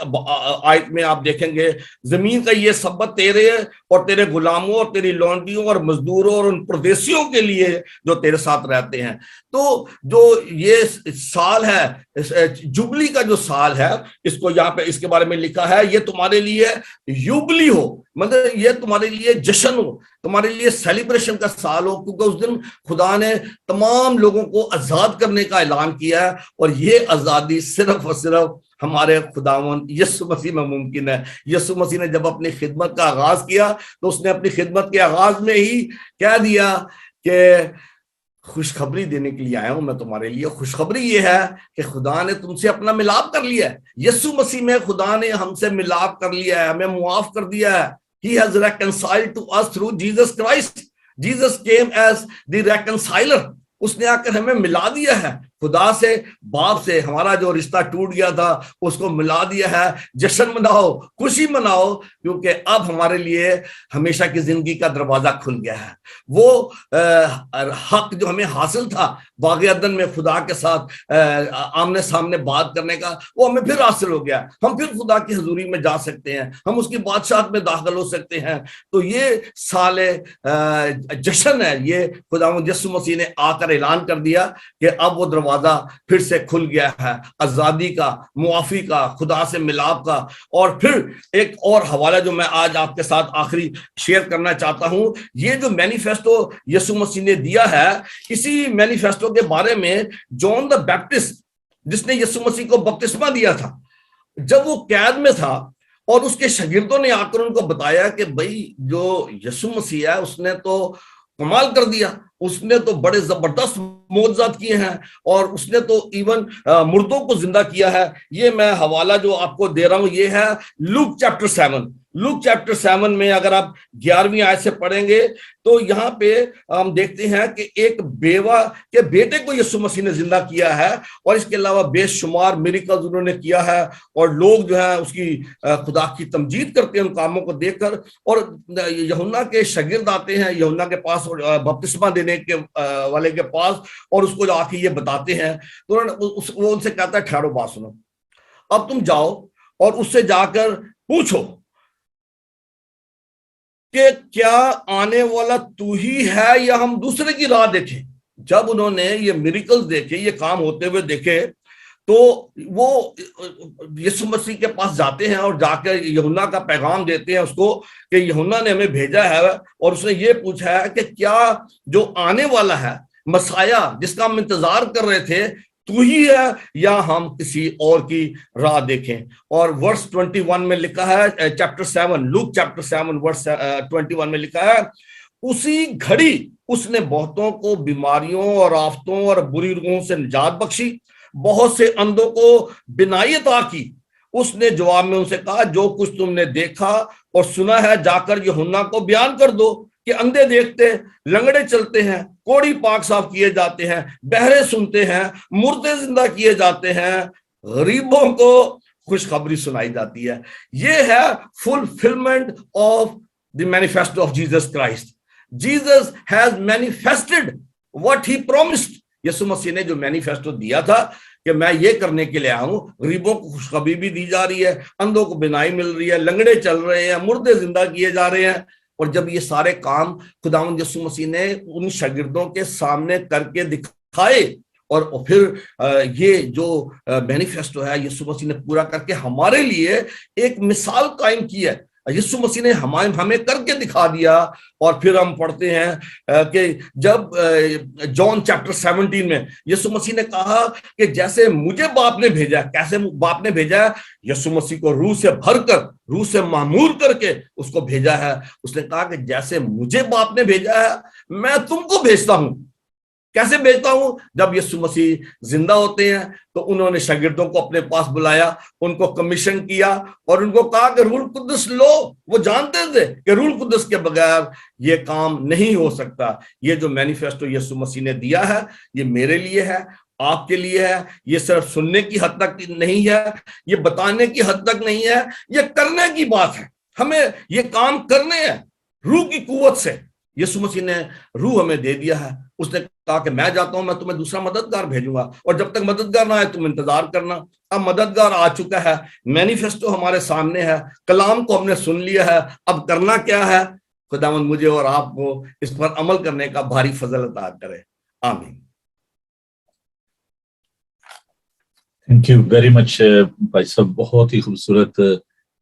آیت میں آپ دیکھیں گے, زمین کا یہ سبت تیرے اور تیرے غلاموں اور تیری لونڈیوں اور مزدوروں اور ان پردیسیوں کے لیے جو تیرے ساتھ رہتے ہیں. تو جو یہ سال ہے, جبلی کا جو سال ہے, اس کو یہاں پہ اس کے بارے میں لکھا ہے یہ تمہارے لیے یوبلی ہو, مطلب یہ تمہارے لیے جشن ہو, تمہارے لیے سیلیبریشن کا سال ہو, کیونکہ اس دن خدا نے تمام لوگوں کو آزاد کرنے کا اعلان کیا ہے. اور یہ آزادی صرف اور صرف ہمارے خداوند یسوع مسیح میں ممکن ہے. یسوع مسیح نے جب اپنی خدمت کا آغاز کیا تو اس نے اپنی خدمت کے آغاز میں ہی کہہ دیا کہ خوشخبری دینے کے لیے آیا ہوں میں تمہارے لیے. خوشخبری یہ ہے کہ خدا نے تم سے اپنا ملاپ کر لیا ہے. یسوع مسیح میں خدا نے ہم سے ملاپ کر لیا ہے, ہمیں معاف کر دیا ہے. He has reconciled to us through Jesus Christ. Jesus came as the reconciler. اس نے آ کر ہمیں ملا دیا ہے خدا سے, باپ سے. ہمارا جو رشتہ ٹوٹ گیا تھا اس کو ملا دیا ہے. جشن مناؤ, خوشی مناؤ, کیونکہ اب ہمارے لیے ہمیشہ کی زندگی کا دروازہ کھل گیا ہے. وہ حق جو ہمیں حاصل تھا باغ عدن میں خدا کے ساتھ آمنے سامنے بات کرنے کا, وہ ہمیں پھر حاصل ہو گیا. ہم پھر خدا کی حضوری میں جا سکتے ہیں, ہم اس کی بادشاہت میں داخل ہو سکتے ہیں. تو یہ سال جشن ہے, یہ خداوند یسوع مسیح نے آ کر اعلان کر دیا کہ اب وہ دروازہ پھر سے کھل گیا ہے, آزادی کا, معافی کا, خدا سے ملاپ کا. اور پھر ایک اور حوالہ جو میں آج آپ کے ساتھ آخری شیئر کرنا چاہتا ہوں, یہ جو مینیفیسٹو یسوع مسیح نے دیا ہے, اسی مینیفیسٹو کے بارے میں جان دا بیپٹسٹ جس نے یسوع مسیح کو بپتسمہ دیا تھا, جب وہ قید میں تھا اور اس کے شاگردوں نے آ کر ان کو بتایا کہ بھائی جو یسوع مسیح ہے اس نے تو کمال کر دیا, اس نے تو بڑے زبردست معجزات کیے ہیں, اور اس نے تو ایون مردوں کو زندہ کیا ہے. یہ میں حوالہ جو آپ کو دے رہا ہوں یہ ہے لوک چیپٹر 7. لوک چیپٹر 7 میں اگر آپ 11ویں آیت سے پڑھیں گے تو یہاں پہ ہم دیکھتے ہیں کہ ایک بیوہ کے بیٹے کو یسوع مسیح نے زندہ کیا ہے, اور اس کے علاوہ بے شمار میریکلز انہوں نے کیا ہے. اور لوگ جو ہے اس کی خدا کی تمجید کرتے ہیں ان کاموں کو دیکھ کر. اور یوحنا کے شاگرد آتے ہیں یوحنا کے پاس, بپتسمہ دینے کے والے کے پاس, اور اس کو آ کے یہ بتاتے ہیں. تو وہ ان سے کہتا ہے ٹھہرو بات سنو, اب تم جاؤ اور اس سے جا کر پوچھو کہ کیا آنے والا تو ہی ہے یا ہم دوسرے کی راہ دیکھیں. جب انہوں نے یہ میریکلز دیکھے, یہ کام ہوتے ہوئے دیکھے, تو وہ یسوع مسیح کے پاس جاتے ہیں اور جا کے یوحنا کا پیغام دیتے ہیں اس کو کہ یوحنا نے ہمیں بھیجا ہے اور اس نے یہ پوچھا ہے کہ کیا جو آنے والا ہے مسیح جس کا ہم انتظار کر رہے تھے تو ہی ہے یا ہم کسی اور کی راہ دیکھیں. اور ورس 21 میں لکھا ہے, چیپٹر 7 لوک چیپٹر 7 ورس 21 میں لکھا ہے, اسی گھڑی اس نے بہتوں کو بیماریوں اور آفتوں اور بری روحوں سے نجات بخشی, بہت سے اندھوں کو بینائی عطا کی. اس نے جواب میں ان سے کہا, جو کچھ تم نے دیکھا اور سنا ہے جا کر یوحنا کو بیان کر دو کہ اندھے دیکھتے, لنگڑے چلتے ہیں, کوڑی پاک صاف کیے جاتے ہیں, بہرے سنتے ہیں, مردے زندہ کیے جاتے ہیں, غریبوں کو خوشخبری سنائی جاتی ہے. یہ ہے fulfillment of the manifesto of Jesus Christ. Jesus has manifested what he promised. یسوع مسیح نے جو مینیفیسٹو دیا تھا کہ میں یہ کرنے کے لیے آؤں, غریبوں کو خوشخبری بھی دی جا رہی ہے, اندھوں کو بینائی مل رہی ہے, لنگڑے چل رہے ہیں, مردے زندہ کیے جا رہے ہیں. اور جب یہ سارے کام خداوند یسوع مسیح نے ان شاگردوں کے سامنے کر کے دکھائے, اور پھر یہ جو مینیفیسٹو ہے یسوع مسیح نے پورا کر کے ہمارے لیے ایک مثال قائم کی ہے. یسوع مسیح نے ہمیں کر کے دکھا دیا. اور پھر ہم پڑھتے ہیں کہ جب جان چیپٹر 17 میں یسوع مسیح نے کہا کہ جیسے مجھے باپ نے بھیجا, کیسے باپ نے بھیجا ہے, یسوع مسیح کو روح سے بھر کر, روح سے معمور کر کے اس کو بھیجا ہے. اس نے کہا کہ جیسے مجھے باپ نے بھیجا ہے میں تم کو بھیجتا ہوں. کیسے بھیجتا ہوں؟ جب یسوع مسیح زندہ ہوتے ہیں تو انہوں نے شاگردوں کو اپنے پاس بلایا, ان کو کمیشن کیا اور ان کو کہا کہ روح القدس لو. وہ جانتے تھے کہ روح القدس کے بغیر یہ کام نہیں ہو سکتا. یہ جو مینیفیسٹو یسوع مسیح نے دیا ہے یہ میرے لیے ہے, آپ کے لیے ہے. یہ صرف سننے کی حد تک نہیں ہے, یہ بتانے کی حد تک نہیں ہے, یہ کرنے کی بات ہے. ہمیں یہ کام کرنے ہیں روح کی قوت سے. یسوع مسیح نے روح ہمیں دے دیا ہے. اس نے کہا کہ میں جاتا ہوں, میں تمہیں دوسرا مددگار بھیجوں گا, اور جب تک مددگار نہ آئے تم انتظار کرنا. اب مددگار آ چکا ہے, مینیفیسٹو ہمارے سامنے ہے, کلام کو ہم نے سن لیا ہے, اب کرنا کیا ہے؟ خداوند مجھے اور آپ کو اس پر عمل کرنے کا بھاری فضل عطا کرے. آمین. تھینک یو ویری مچ بھائی صاحب, بہت ہی خوبصورت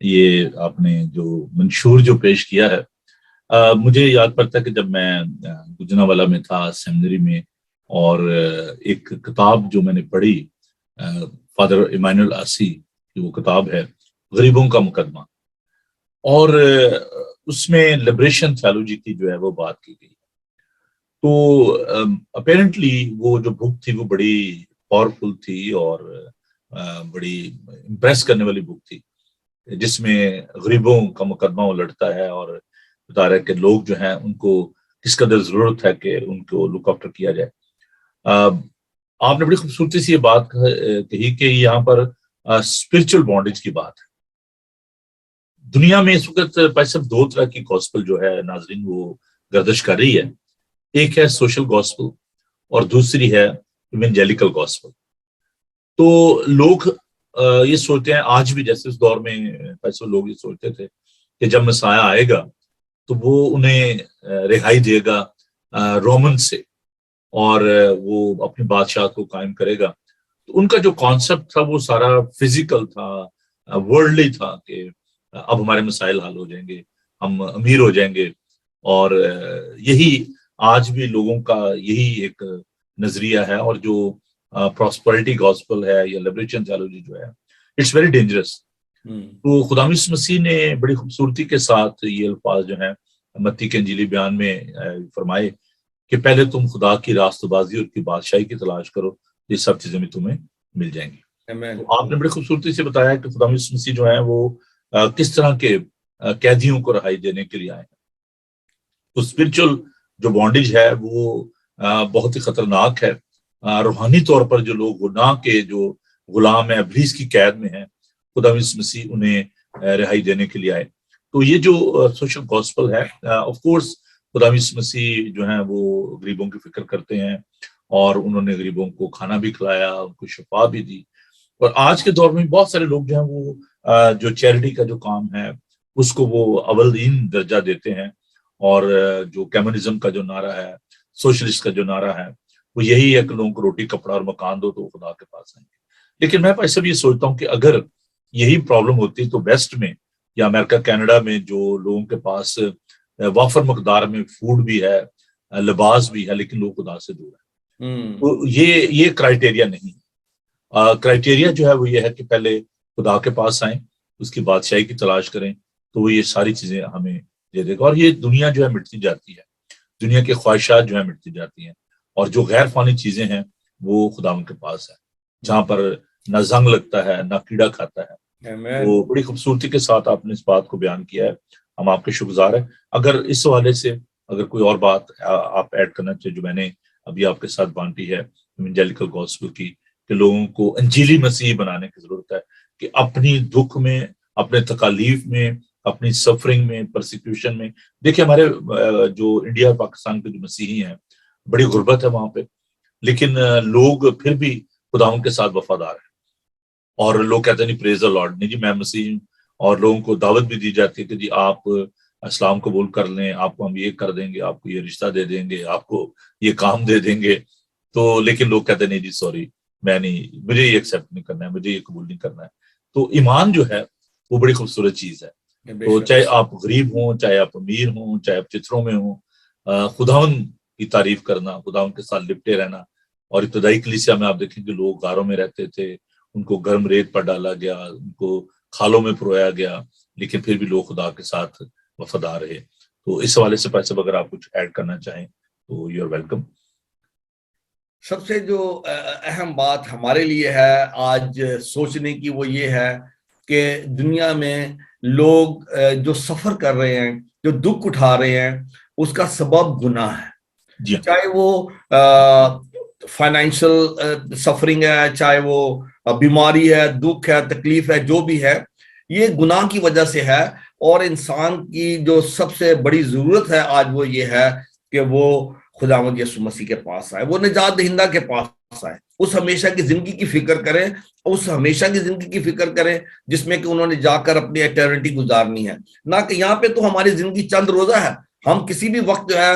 یہ آپ نے جو منشور جو پیش کیا ہے. مجھے یاد پڑتا ہے کہ جب میں گجرانوالہ میں تھا سیمنری میں, اور ایک کتاب جو میں نے پڑھی فادر ایمانوئل آسی کی, وہ کتاب ہے غریبوں کا مقدمہ, اور اس میں لبریشن تھیالوجی کی جو ہے وہ بات کی گئی. تو اپیرنٹلی وہ جو بک تھی وہ بڑی پاورفل تھی اور بڑی امپریس کرنے والی بک تھی, جس میں غریبوں کا مقدمہ وہ لڑتا ہے اور بتا رہا ہے کہ لوگ جو ہیں ان کو کس قدر ضرورت ہے کہ ان کو لک آفٹر کیا جائے. آپ نے بڑی خوبصورتی سے یہ بات کہی کہ یہاں پر اسپرچل بانڈیج کی بات ہے. دنیا میں اس وقت صرف دو طرح کی گاسپل جو ہے ناظرین وہ گردش کر رہی ہے. ایک ہے سوشل گاسپل اور دوسری ہے ایونجیلیکل گاسپل. تو لوگ یہ سوچتے ہیں آج بھی, جیسے اس دور میں لوگ یہ سوچتے تھے کہ جب مسیح آئے گا تو وہ انہیں رہائی دے گا رومن سے اور وہ اپنی بادشاہت کو قائم کرے گا. تو ان کا جو کانسیپٹ تھا وہ سارا فزیکل تھا, ورلڈلی تھا کہ اب ہمارے مسائل حل ہو جائیں گے, ہم امیر ہو جائیں گے. اور یہی آج بھی لوگوں کا یہی ایک نظریہ ہے. اور جو پراسپرٹی گاسپل ہے یا لبریشن تھیالوجی جو ہے, اٹس ویری ڈینجرس. تو خدا یسوع مسیح نے بڑی خوبصورتی کے ساتھ یہ الفاظ جو ہیں متی کے انجیلی بیان میں فرمائے کہ پہلے تم خدا کی راست بازی اور کی بادشاہی کی تلاش کرو, یہ سب چیزیں بھی تمہیں مل جائیں گی. تو آپ نے بڑی خوبصورتی سے بتایا کہ خدا یسوع مسیح جو ہے وہ کس طرح کے قیدیوں کو رہائی دینے کے لیے آئے ہیں. تو اسپرچل جو بانڈیج ہے وہ بہت ہی خطرناک ہے. روحانی طور پر جو لوگ گناہ کے جو غلام ہیں, ابلیس کی قید میں ہیں, خدا یسوع مسیح انہیں رہائی دینے کے لیے آئے. تو یہ جو سوشل گاسپل ہے, آف کورس خدا یسوع مسیح جو ہیں وہ غریبوں کی فکر کرتے ہیں, اور انہوں نے غریبوں کو کھانا بھی کھلایا, ان کو شفا بھی دی. اور آج کے دور میں بہت سارے لوگ جو ہیں وہ جو چیریٹی کا جو کام ہے اس کو وہ اولین درجہ دیتے ہیں, اور جو کمیونزم کا جو نعرہ ہے، سوشلسٹ کا جو نعرہ ہے، وہ یہی ہے کہ لوگوں کو روٹی کپڑا اور مکان دو تو وہ خدا کے پاس آئیں گے۔ لیکن میں ایسا بھی یہ سوچتا ہوں کہ اگر یہی پرابلم ہوتی تو ویسٹ میں یا امریکہ کینیڈا میں جو لوگوں کے پاس وافر مقدار میں فوڈ بھی ہے، لباس بھی ہے، لیکن لوگ خدا سے دور ہیں، تو یہ کرائٹیریا نہیں ہے۔ کرائٹیریا جو ہے وہ یہ ہے کہ پہلے خدا کے پاس آئیں، اس کی بادشاہی کی تلاش کریں، تو وہ یہ ساری چیزیں ہمیں دے دے گا۔ اور یہ دنیا جو ہے مٹتی جاتی ہے، دنیا کی خواہشات جو ہے مٹتی جاتی ہیں، اور جو غیر فانی چیزیں ہیں وہ خدا ان کے پاس ہے، جہاں پر نہ زنگ لگتا ہے نہ کیڑا کھاتا ہے۔ وہ بڑی خوبصورتی کے ساتھ آپ نے اس بات کو بیان کیا ہے، ہم آپ کے شکر گزار ہیں۔ اگر اس حوالے سے اگر کوئی اور بات آپ ایڈ کرنا چاہے جو میں نے ابھی آپ کے ساتھ بانٹی ہے ایونجیلیکل گاسپل کی، کہ لوگوں کو انجیلی مسیح بنانے کی ضرورت ہے، کہ اپنی دکھ میں، اپنے تکالیف میں، اپنی سفرنگ میں، پرسیکیوشن میں، دیکھیں ہمارے جو انڈیا اور پاکستان کے جو مسیحی ہیں، بڑی غربت ہے وہاں پہ، لیکن لوگ پھر بھی خداوند کے ساتھ وفادار ہیں، اور لوگ کہتے ہیں نہیں پریز دی لارڈ، نہیں جی میں مسیحی ہوں، اور لوگوں کو دعوت بھی دی جاتی ہے کہ جی آپ اسلام قبول کر لیں، آپ کو ہم یہ کر دیں گے، آپ کو یہ رشتہ دے دیں گے، آپ کو یہ کام دے دیں گے، تو لیکن لوگ کہتے ہیں نہیں جی سوری، میں نہیں، مجھے یہ ایکسیپٹ نہیں کرنا ہے، مجھے یہ قبول نہیں کرنا ہے۔ تو ایمان جو ہے وہ بڑی خوبصورت چیز ہے، تو چاہے آپ غریب ہوں، چاہے آپ امیر ہوں، چاہے آپ چتروں میں ہوں، خداوند کی تعریف کرنا، خداوند کے ساتھ لپٹے رہنا۔ اور ابتدائی کلیسیا میں آپ دیکھیں کہ لوگ غاروں میں رہتے تھے، ان کو گرم ریت پر ڈالا گیا، ان کو کھالوں میں پرویا گیا، لیکن پھر بھی لوگ خدا کے ساتھ وفادار رہے۔ تو اس حوالے سے پیسے اگر آپ کچھ ایڈ کرنا چاہیں تو یو آر ویلکم۔ سب سے جو اہم بات ہمارے لیے ہے آج سوچنے کی وہ یہ ہے کہ دنیا میں لوگ جو سفر کر رہے ہیں، جو دکھ اٹھا رہے ہیں، اس کا سبب گناہ ہے، چاہے وہ فائنینشل سفرنگ ہے، چاہے وہ بیماری ہے، دکھ ہے، تکلیف ہے، جو بھی ہے، یہ گناہ کی وجہ سے ہے۔ اور انسان کی جو سب سے بڑی ضرورت ہے آج وہ یہ ہے کہ وہ خداوند یسوع مسیح کے پاس آئے، وہ نجات دہندہ کے پاس آئے، اس ہمیشہ کی زندگی کی فکر کریں، اس ہمیشہ کی زندگی کی فکر کریں جس میں کہ انہوں نے جا کر اپنی ایٹرنٹی گزارنی ہے، نہ کہ یہاں پہ تو ہماری زندگی چند روزہ ہے، ہم کسی بھی وقت جو ہے،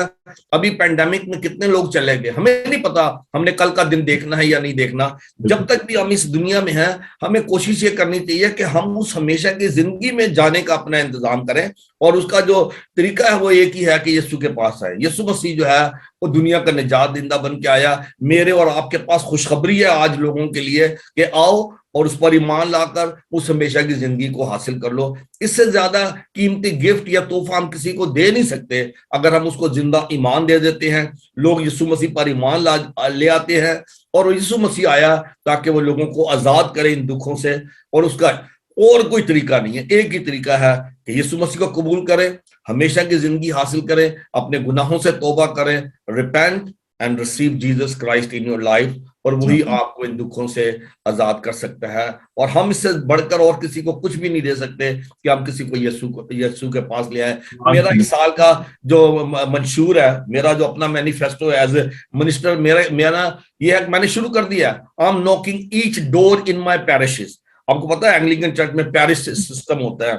ابھی پینڈیمک میں کتنے لوگ چلے گئے، ہمیں نہیں پتا ہم نے کل کا دن دیکھنا ہے یا نہیں دیکھنا۔ جب تک بھی ہم اس دنیا میں ہیں، ہمیں کوشش یہ کرنی چاہیے کہ ہم اس ہمیشہ کی زندگی میں جانے کا اپنا انتظام کریں، اور اس کا جو طریقہ ہے وہ ایک ہی ہے کہ یسوع کے پاس آئے۔ یسوع مسیح جو ہے وہ دنیا کا نجات دہندہ بن کے آیا۔ میرے اور آپ کے پاس خوشخبری ہے آج لوگوں کے لیے کہ آؤ اور اس پر ایمان لا کر اس ہمیشہ کی زندگی کو حاصل کر لو۔ اس سے زیادہ قیمتی گفٹ یا تحفہ ہم کسی کو دے نہیں سکتے اگر ہم اس کو زندہ ایمان دے دیتے ہیں۔ لوگ یسوع مسیح پر ایمان لے آتے ہیں، اور یسوع مسیح آیا تاکہ وہ لوگوں کو آزاد کرے ان دکھوں سے، اور اس کا اور کوئی طریقہ نہیں ہے، ایک ہی طریقہ ہے کہ یسوع مسیح کو قبول کریں، ہمیشہ کی زندگی حاصل کریں، اپنے گناہوں سے توبہ کریں، repent and receive Jesus Christ in your life، اور وہی آپ کو ان دکھوں سے آزاد کر سکتا ہے۔ اور ہم اس سے بڑھ کر اور کسی کو کچھ بھی نہیں دے سکتے کہ ہم کسی کو یسوع کے پاس لے آئیں۔ میرا اس سال کا جو منشور ہے، میرا جو اپنا مینیفیسٹو ہے ایز اے منسٹر، میرا یہ ہے کہ میں نے شروع کر دیا ہے I'm knocking each door in my parishes۔ آپ کو پتا ہے اینگلیکن چرچ میں پیرش سسٹم ہوتا ہے،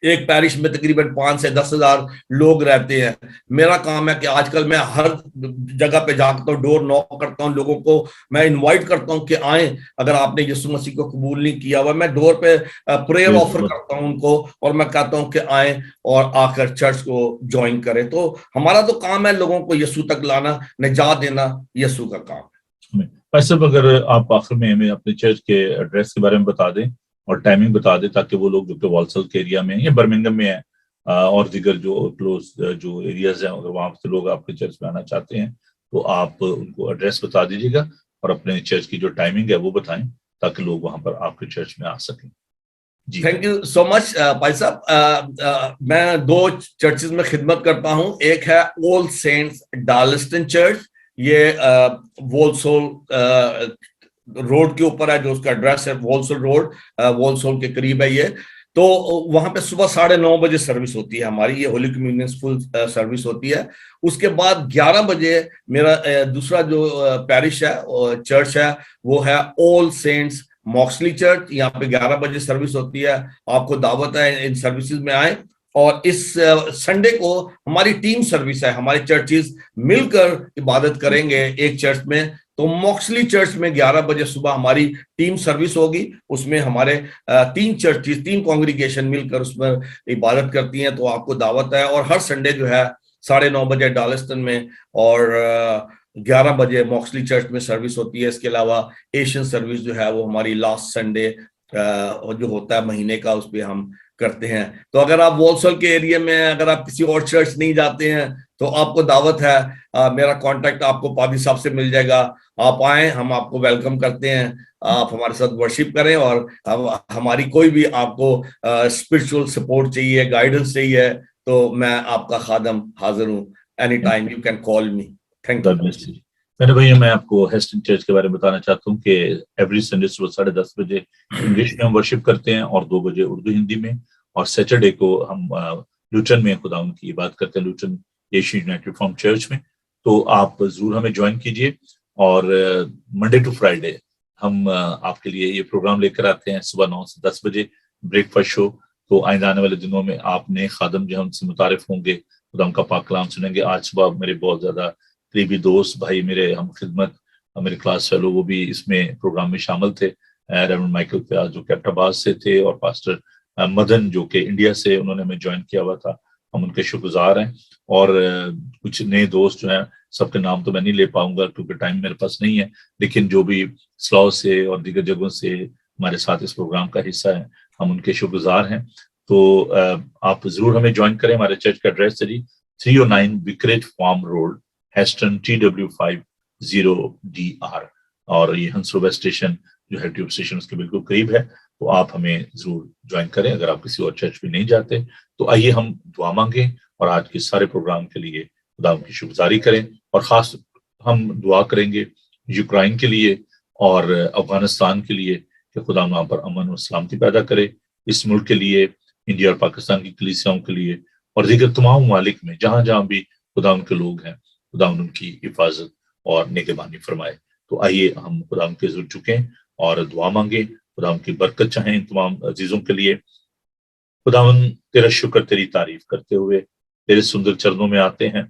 ایک پیرش میں تقریباً 5 سے 10 ہزار لوگ رہتے ہیں۔ میرا کام ہے کہ آج کل میں ہر جگہ پہ جاتا ہوں، ڈور نوک کرتا ہوں، لوگوں کو میں انوائٹ کرتا ہوں کہ آئیں، اگر آپ نے یسوع مسیح کو قبول نہیں کیا ہوا، میں ڈور پہ پریئر آفر کرتا ہوں ان کو، اور میں کہتا ہوں کہ آئیں اور آ کر چرچ کو جوائن کریں۔ تو ہمارا تو کام ہے لوگوں کو یسوع تک لانا، نجات دینا یسوع کا کام ہے۔ صاحب اگر آپ آخر میں ہمیں اپنے چرچ کے ایڈریس کے بارے میں بتا دیں اور ٹائمنگ بتا دیں، تاکہ وہ لوگ جو کہ والسل کے ایریا میں یا برمنگم میں ہیں اور دیگر جو کلوز جو ایریاز ہیں، اگر وہاں سے لوگ آپ کے چرچ میں آنا چاہتے ہیں تو آپ ان کو ایڈریس بتا دیجیے گا، اور اپنے چرچ کی جو ٹائمنگ ہے وہ بتائیں تاکہ لوگ وہاں پر آپ کے چرچ میں آ سکیں۔ جی تھینک یو سو مچ بھائی صاحب۔ میں 2 چرچز میں خدمت کرتا ہوں، ایک ہے آل سینٹس ڈارلسٹن چرچ، یہ وولسول روڈ کے اوپر ہے، جو اس کا ایڈریس ہے وولسول روڈ، وولسول کے قریب ہے یہ۔ تو وہاں پہ صبح 9:30 بجے سروس ہوتی ہے ہماری، یہ ہولی کمیونین فل سروس ہوتی ہے۔ اس کے بعد 11 بجے میرا دوسرا جو پیرش ہے چرچ ہے وہ ہے آل سینٹس موکسلی چرچ، یہاں پہ 11 بجے سروس ہوتی ہے۔ آپ کو دعوت ہے ان سروسز میں آئیں۔ اور اس سنڈے کو ہماری ٹیم سروس ہے, ہمارے چرچز مل کر عبادت کریں گے ایک چرچ میں. تو موکسلی چرچ میں 11 بجے صبح ہماری ٹیم سروس ہوگی, اس میں ہمارے 3 چرچز 3 کانگریگیشن مل کر اس میں عبادت کرتی ہیں. تو آپ کو دعوت ہے. اور ہر سنڈے جو ہے 9:30 بجے ڈالسٹن میں اور 11 بجے موکسلی چرچ میں سروس ہوتی ہے. اس کے علاوہ ایشین سروس جو ہے وہ ہماری لاسٹ سنڈے جو ہوتا ہے مہینے کا, اس پہ ہم کرتے ہیں. تو اگر آپ وولسل کے ایریا میں, اگر آپ کسی اور چرچ نہیں جاتے ہیں تو آپ کو دعوت ہے. میرا کانٹیکٹ آپ کو پادری صاحب سے مل جائے گا, آپ آئیں, ہم آپ کو ویلکم کرتے ہیں. آپ ہمارے ساتھ ورشپ کریں, اور ہماری کوئی بھی آپ کو اسپرچل سپورٹ چاہیے, گائیڈنس چاہیے, تو میں آپ کا خادم حاضر ہوں. Any time you can call me. Thank you. میرے بھائی, میں آپ کو ہیسٹن چرچ کے بارے میں بتانا چاہتا ہوں کہ ایوری سنڈے صبح 10:30 بجے انگلش میں ہم ورشپ کرتے ہیں اور 2 بجے اردو ہندی میں, اور سیٹرڈے کو ہم لوٹن میں خدا ان کی بات کرتے ہیں, لوٹن ایشین یونائٹڈ ریفارم چرچ میں. تو آپ ضرور ہمیں جوائن کیجئے. اور منڈے ٹو فرائیڈے ہم آپ کے لیے یہ پروگرام لے کر آتے ہیں صبح 9 سے 10 بجے بریک فاسٹ شو. تو آئندہ آنے والے دنوں میں آپ نئے خادم جو ہم سے متعارف ہوں گے, خدا ان کا پاک کلام سنیں گے. آج صبح میرے بہت زیادہ قریبی دوست بھائی, میرے ہم خدمت, میرے کلاس فیلو, وہ بھی اس میں پروگرام میں شامل تھے. ریورنڈ مائیکل پیاز جو کیپٹن آباد سے تھے, اور پاسٹر مدن جو کہ انڈیا سے, انہوں نے ہمیں جوائن کیا ہوا تھا. ہم ان کے شکر گزار ہیں. اور کچھ نئے دوست جو ہیں, سب کے نام تو میں نہیں لے پاؤں گا کیونکہ ٹائم میرے پاس نہیں ہے, لیکن جو بھی سلاؤ سے اور دیگر جگہوں سے ہمارے ساتھ اس پروگرام کا حصہ ہیں, ہم ان کے شکر گزار ہیں. تو آپ ضرور ہمیں جوائن کریں. ہمارے چرچ کا ایڈریس ہے 309 وکریج فارم روڈ, ہیسٹن, TW50DR, اور یہ ہنسروبہ اسٹیشن جو ہے ٹیوب اسٹیشن اس کے بالکل قریب ہے. تو آپ ہمیں ضرور جوائن کریں. اگر آپ کسی اور چرچ میں نہیں جاتے تو آئیے ہم دعا مانگیں, اور آج کے سارے پروگرام کے لیے خدا کی شکرگزاری کریں. اور خاص ہم دعا کریں گے یوکرائن کے لیے اور افغانستان کے لیے کہ خدا وہاں پر امن و سلامتی پیدا کرے. اس ملک کے لیے, انڈیا اور پاکستان کی کلیسیاؤں کے لیے, اور دیگر تمام ممالک میں جہاں جہاں بھی خدا ان کے لوگ ہیں, خدا ان کی حفاظت اور نگہبانی فرمائے. تو آئیے ہم خدا کے حضور جھکیں اور دعا مانگیں, خدا ان کی برکت چاہیں ان تمام عزیزوں کے لیے. خداون تیرا شکر, تیری تعریف کرتے ہوئے تیرے سندر چرنوں میں آتے ہیں.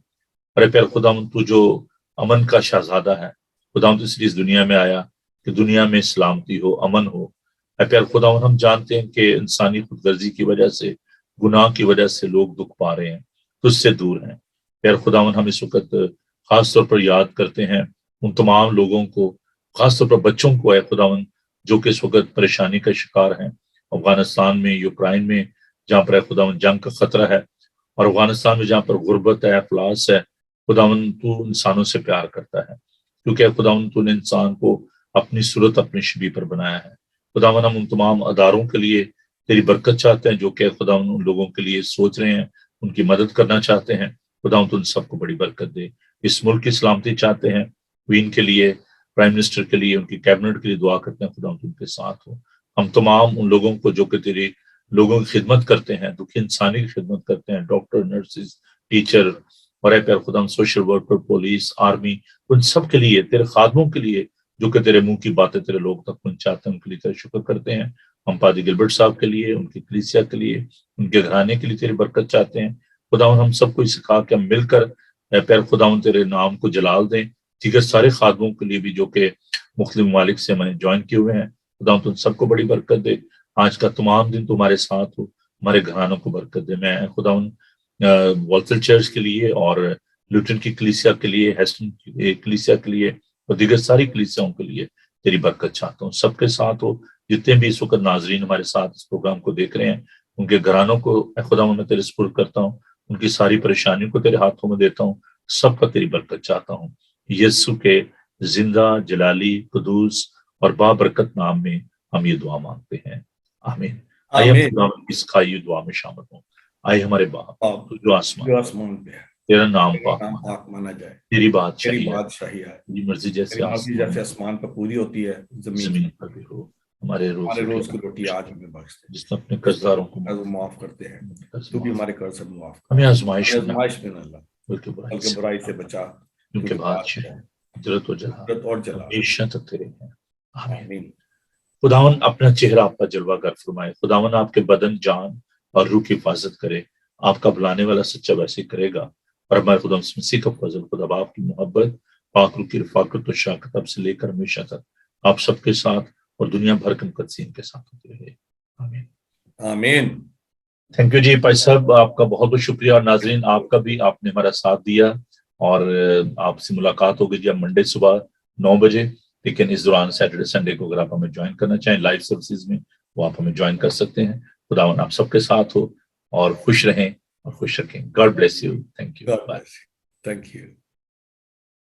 ارے پیار خداون, تو جو امن کا شہزادہ ہے, خداون تو اس لیے اس دنیا میں آیا کہ دنیا میں سلامتی ہو, امن ہو. اے پیار خداون, ہم جانتے ہیں کہ انسانی خود غرضی کی وجہ سے, گناہ کی وجہ سے لوگ دکھ پا رہے ہیں, تجھ سے دور ہیں. پیار خداون, ہم اس وقت خاص طور پر یاد کرتے ہیں ان تمام لوگوں کو, خاص طور پر بچوں کو اے خداون, جو کہ اس وقت پریشانی کا شکار ہیں افغانستان میں, یوکرائن میں, جہاں پر اے خداون جنگ کا خطرہ ہے, اور افغانستان میں جہاں پر غربت ہے, افلاس ہے. خداون تو انسانوں سے پیار کرتا ہے, کیونکہ خداون تو نے انسان کو اپنی صورت, اپنی شبیہ پر بنایا ہے. خداون, ہم ان تمام اداروں کے لیے تیری برکت چاہتے ہیں جو کہ خداون ان لوگوں کے لیے سوچ رہے ہیں, ان کی مدد کرنا چاہتے ہیں. خداون تو ان سب کو بڑی برکت دے. اس ملک کی سلامتی چاہتے ہیں, کوئین کے لیے, پرائم منسٹر کے لیے, ان کی کیبنٹ کے لیے دعا کرتے ہیں. خداون تو ان کے ساتھ ہو. ہم تمام ان لوگوں کو جو کہ تیری لوگوں کی خدمت کرتے ہیں, دکھی انسانی کی خدمت کرتے ہیں, ڈاکٹر, نرسز, ٹیچر, اور اے پیار خدا سوشل ورکر, پولیس, آرمی, ان سب کے لیے, تیرے خادموں کے لیے جو کہ تیرے منہ کی باتیں تیرے لوگ تک پہنچاتے ہیں, ان کے لیے تیرے شکر کرتے ہیں. ہم پادری گلبرٹ صاحب کے لیے, ان کی کلیسیا کے لیے, ان کے گھرانے کے لیے تیری برکت چاہتے ہیں. خداون, ہم سب کو سکھا کے ہم مل کر اے پیار خداون تیرے نام کو جلال دیں. دیگر سارے خادموں کے لیے بھی جو کہ مختلف ممالک سے ہمیں جوائن کیے ہوئے ہیں, خداون تو ان سب کو بڑی برکت دے. آج کا تمام دن تمہارے ساتھ ہو, ہمارے گھرانوں کو برکت دے. میں خداون والٹر چرچ کے لیے اور لوٹن کی کلیسیا کے لیے, ہیسٹن کی کلیسیا کے لیے, اور دیگر ساری کلیسیاؤں کے لیے تیری برکت چاہتا ہوں. سب کے ساتھ ہو. جتنے بھی اس وقت ناظرین ہمارے ساتھ اس پروگرام کو دیکھ رہے ہیں, ان کے گھرانوں کو خداون میں تیرے سپرد کرتا ہوں. ان کی ساری پریشانیوں کو تیرے ہاتھوں میں دیتا ہوں. سب کا تیری برکت چاہتا ہوں. یسوع کے زندہ, جلالی, قدوس اور بابرکت نام میں ہم یہ دعا مانگتے ہیں, آمین. آئیے ہم خداوند کی سکھائی دعا میں شامل ہوں. آئے ہمارے باپ تو جو آسمان پہ ہے, تیرا نام پاک مانا جائے. تیری بادشاہی ہے, تیری مرضی جیسے آسمان پر پوری ہوتی ہے, زمین پر بھی ہو. ہمارے روز کی روٹی آج ہمیں بخش دے, جس نے اپنے قرضداروں کو معاف کرتے ہیں, تو بھی ہمارے قرض سے معاف کر. ہمیں آزمائش میں نہ لا, بلکہ برائی سے بچا, کیونکہ بادشاہ قدرت و جلال ہمیشہ تک تیرے ہیں, آمین. خداون اپنا چہرہ آپ کا جلوہ گر فرمائے. خداون آپ کے بدن, جان اور روح کی حفاظت کرے. آپ کا بلانے والا سچا ویسے کرے گا. اور ہمارے خدا مسیح کا فضل، خدا باپ کی محبت، پاک روح کی رفاقت و شفقت اب سے لے کر ہمیشہ تک آپ سب کے ساتھ اور دنیا بھر کے مقدسین کے ساتھ ہوتے رہے. آمین. آمین. تھینک یو جی بھائی صاحب، آپ کا بہت بہت شکریہ. اور ناظرین آپ کا بھی، آپ نے ہمارا ساتھ دیا. اور آپ سے ملاقات ہوگی جی اب منڈے صبح 9 بجے. لیکن اس دوران سیٹرڈے سنڈے کو اگر آپ ہمیں جوائن کرنا چاہیں لائیو سروسز میں، وہ آپ ہمیں جوائن کر سکتے ہیں. خداوند آپ سب کے ساتھ ہو اور خوش رہیں اور خوش رکھیں. God bless you. Thank you. God bye. bless you. Thank you.